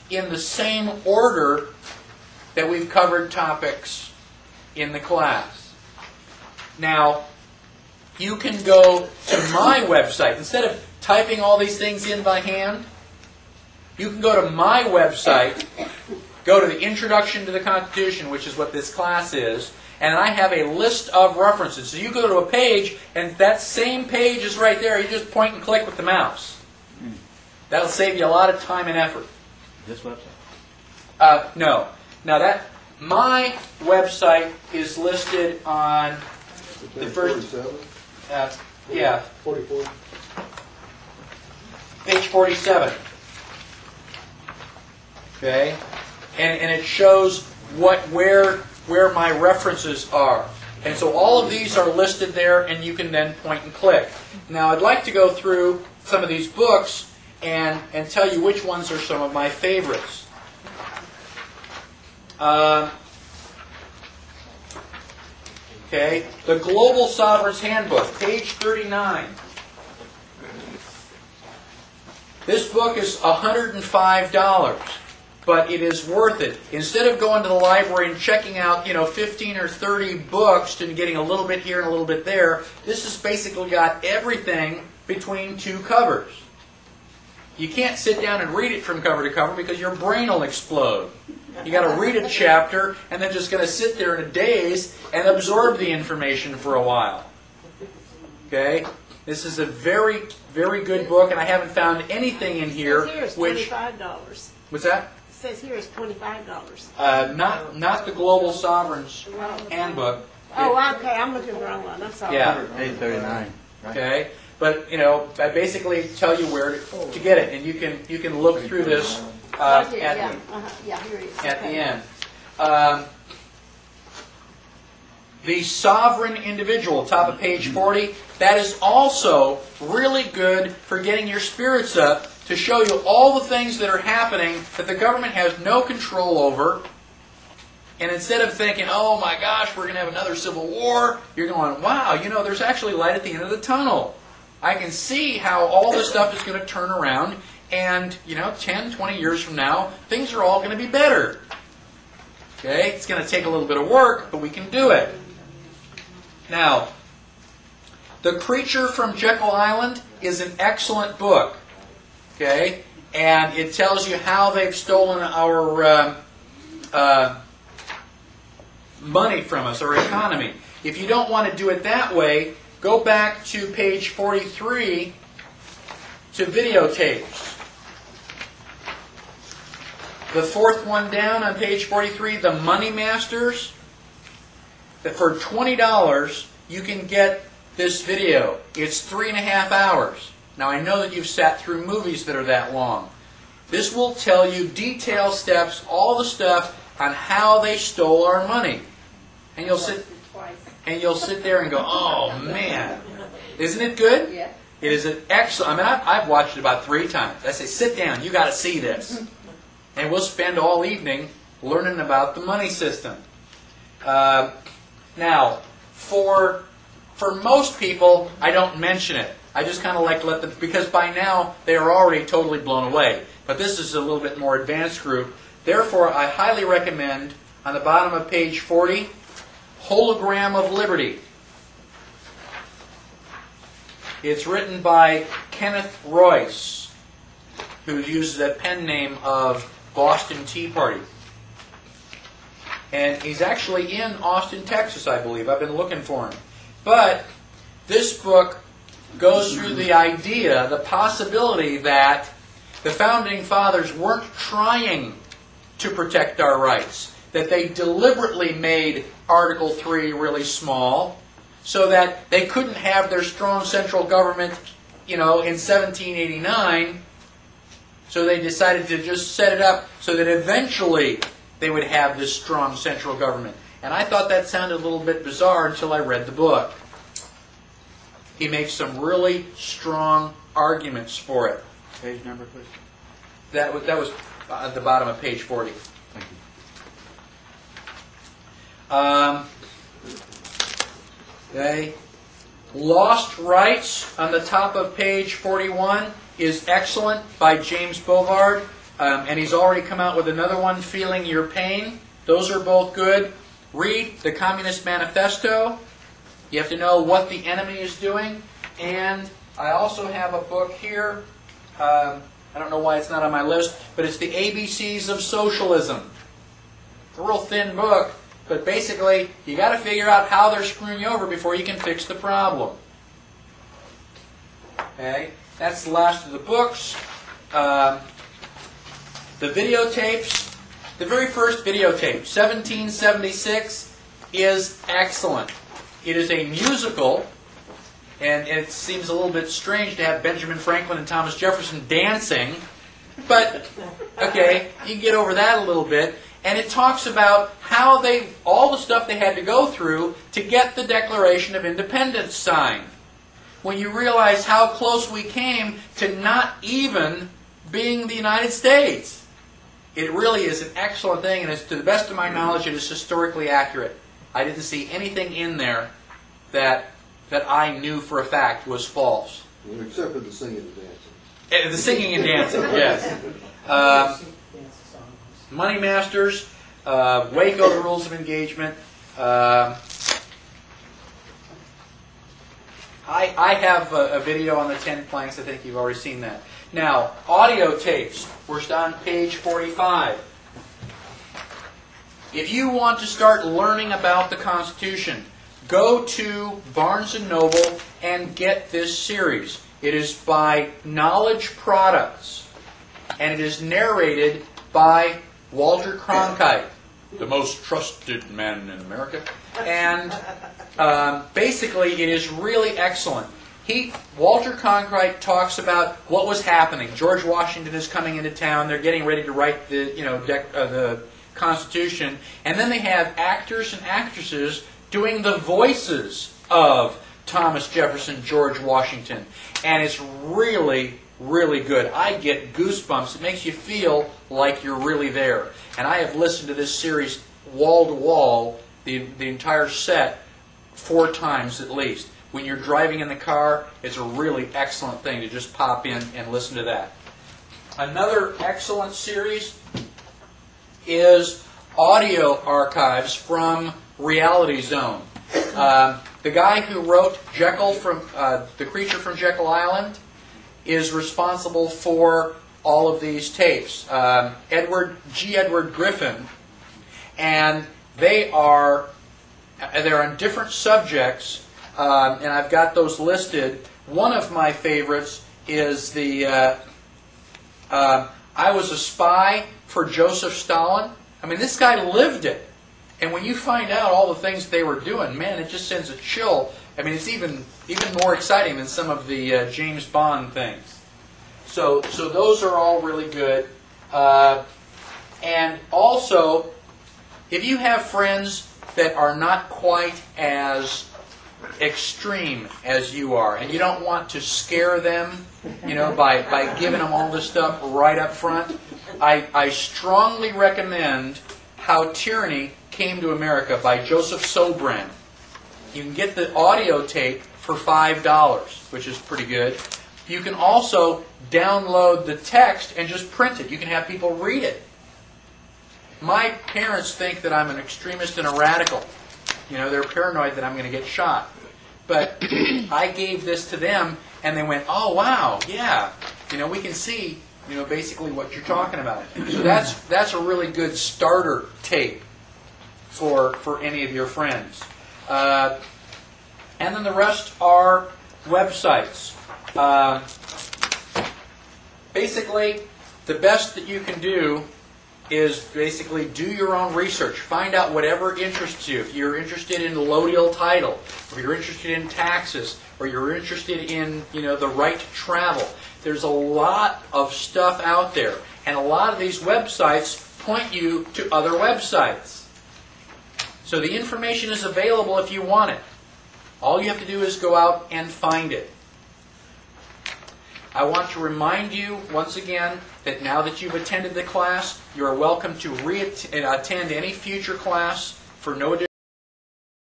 in the same order that we've covered topics in the class. Now, you can go to my website. Instead of typing all these things in by hand, you can go to my website, go to the Introduction to the Constitution, which is what this class is, and I have a list of references. So you go to a page, and that same page is right there. You just point and click with the mouse. That'll save you a lot of time and effort. This website? No. Now my website is listed on the first... 47? Yeah. 44. Page 47. Okay? And it shows where my references are. And so all of these are listed there, and you can then point and click. Now I'd like to go through some of these books and tell you which ones are some of my favorites. Okay, the Global Sovereign's Handbook, page 39. This book is $105, but it is worth it. Instead of going to the library and checking out, 15 or 30 books and getting a little bit here and a little bit there, this has basically got everything between two covers. You can't sit down and read it from cover to cover because your brain will explode. You got to read a chapter and then just going to sit there in a daze and absorb the information for a while. Okay? This is a very, very good book, and I haven't found anything in here which... $25. What's that? It says here it's $25. Not the Global Sovereign's Handbook. Oh, okay. I'm looking at the wrong one. I'm sorry. Yeah. Page 39. Right? Okay? But, I basically tell you where to get it, and you can look through this Right at here, the... yeah, here it is. At the Okay. end. The Sovereign Individual, top of page 40, that is also really good for getting your spirits up to show you all the things that are happening that the government has no control over. And instead of thinking, oh my gosh, we're going to have another civil war, you're going, wow, there's actually light at the end of the tunnel. I can see how all this stuff is going to turn around. And, 10, 20 years from now, things are all going to be better. Okay? It's going to take a little bit of work, but we can do it. Now, The Creature from Jekyll Island is an excellent book. Okay? And it tells you how they've stolen our money from us, our economy. If you don't want to do it that way, go back to page 43 to videotapes. The fourth one down on page 43, the Money Masters. That for $20, you can get this video. It's 3.5 hours. Now, I know that you've sat through movies that are that long. This will tell you detailed steps, all the stuff on how they stole our money. And you'll sit there and go, oh, man. Isn't it good? Yeah. It is an excellent... I've watched it about 3 times. I say, sit down. You got to see this. And we'll spend all evening learning about the money system. Now, for most people, I don't mention it. I just kind of like to let them, because by now they are already totally blown away. But this is a little bit more advanced group. Therefore, I highly recommend, on the bottom of page 40, Hologram of Liberty. It's written by Kenneth Royce, who uses a pen name of Boston Tea Party. And he's actually in Austin, Texas, I believe. I've been looking for him. But this book goes through the idea, the possibility that the Founding Fathers weren't trying to protect our rights. That they deliberately made Article 3 really small so that they couldn't have their strong central government, in 1789. So they decided to just set it up so that eventually they would have this strong central government. And I thought that sounded a little bit bizarre until I read the book. He makes some really strong arguments for it. Page number, please. That was at the bottom of page 40. Thank you. Okay. Lost Rights on the top of page 41 is excellent, by James Bovard. And he's already come out with another one, Feeling Your Pain. Those are both good. Read the Communist Manifesto. You have to know what the enemy is doing. And I also have a book here. I don't know why it's not on my list, but it's the ABCs of Socialism. It's a real thin book, but basically you got to figure out how they're screwing you over before you can fix the problem. Okay, that's the last of the books. The videotapes. The very first videotape, 1776, is excellent. It is a musical, and it seems a little bit strange to have Benjamin Franklin and Thomas Jefferson dancing, but okay, you can get over that a little bit. And it talks about how all the stuff they had to go through to get the Declaration of Independence signed. When you realize how close we came to not even being the United States. It really is an excellent thing, and it's, to the best of my knowledge, it is historically accurate. I didn't see anything in there that I knew for a fact was false. Well, except for the singing and dancing. The singing and dancing, yes. Money Masters, Waco, the Rules of Engagement. I have a video on the 10 planks. I think you've already seen that. Now, audio tapes. We're on page 45. If you want to start learning about the Constitution, go to Barnes & Noble and get this series. It is by Knowledge Products, and it is narrated by Walter Cronkite, the most trusted man in America. And basically, it is really excellent. Walter Cronkite talks about what was happening. George Washington is coming into town. They're getting ready to write the Constitution, and then they have actors and actresses doing the voices of Thomas Jefferson, George Washington, and it's really, really good. I get goosebumps. It makes you feel like you're really there. And I have listened to this series wall to wall, the entire set, 4 times at least. When you're driving in the car, it's a really excellent thing to just pop in and listen to that. Another excellent series is audio archives from Reality Zone. The guy who wrote Jekyll from The Creature from Jekyll Island is responsible for all of these tapes. Edward Griffin, and they're on different subjects, and I've got those listed. One of my favorites is the I was a spy for Joseph Stalin. I mean, this guy lived it. And when you find out all the things they were doing, man, it just sends a chill. I mean, it's even more exciting than some of the James Bond things. So those are all really good. And also, if you have friends that are not quite as extreme as you are, and you don't want to scare them, by giving them all this stuff right up front, I strongly recommend How Tyranny Came to America by Joseph Sobran. You can get the audio tape for $5, which is pretty good. You can also download the text and just print it. You can have people read it. My parents think that I'm an extremist and a radical. They're paranoid that I'm going to get shot. But I gave this to them, and they went, "Oh, wow, yeah. We can see, basically what you're talking about." So that's a really good starter tape for any of your friends. And then the rest are websites. Basically, the best that you can do is basically do your own research. Find out whatever interests you. If you're interested in allodial title, or you're interested in taxes, or you're interested in the right to travel, there's a lot of stuff out there. And a lot of these websites point you to other websites. So the information is available if you want it. All you have to do is go out and find it. I want to remind you once again that now that you've attended the class, you are welcome to attend any future class for no additional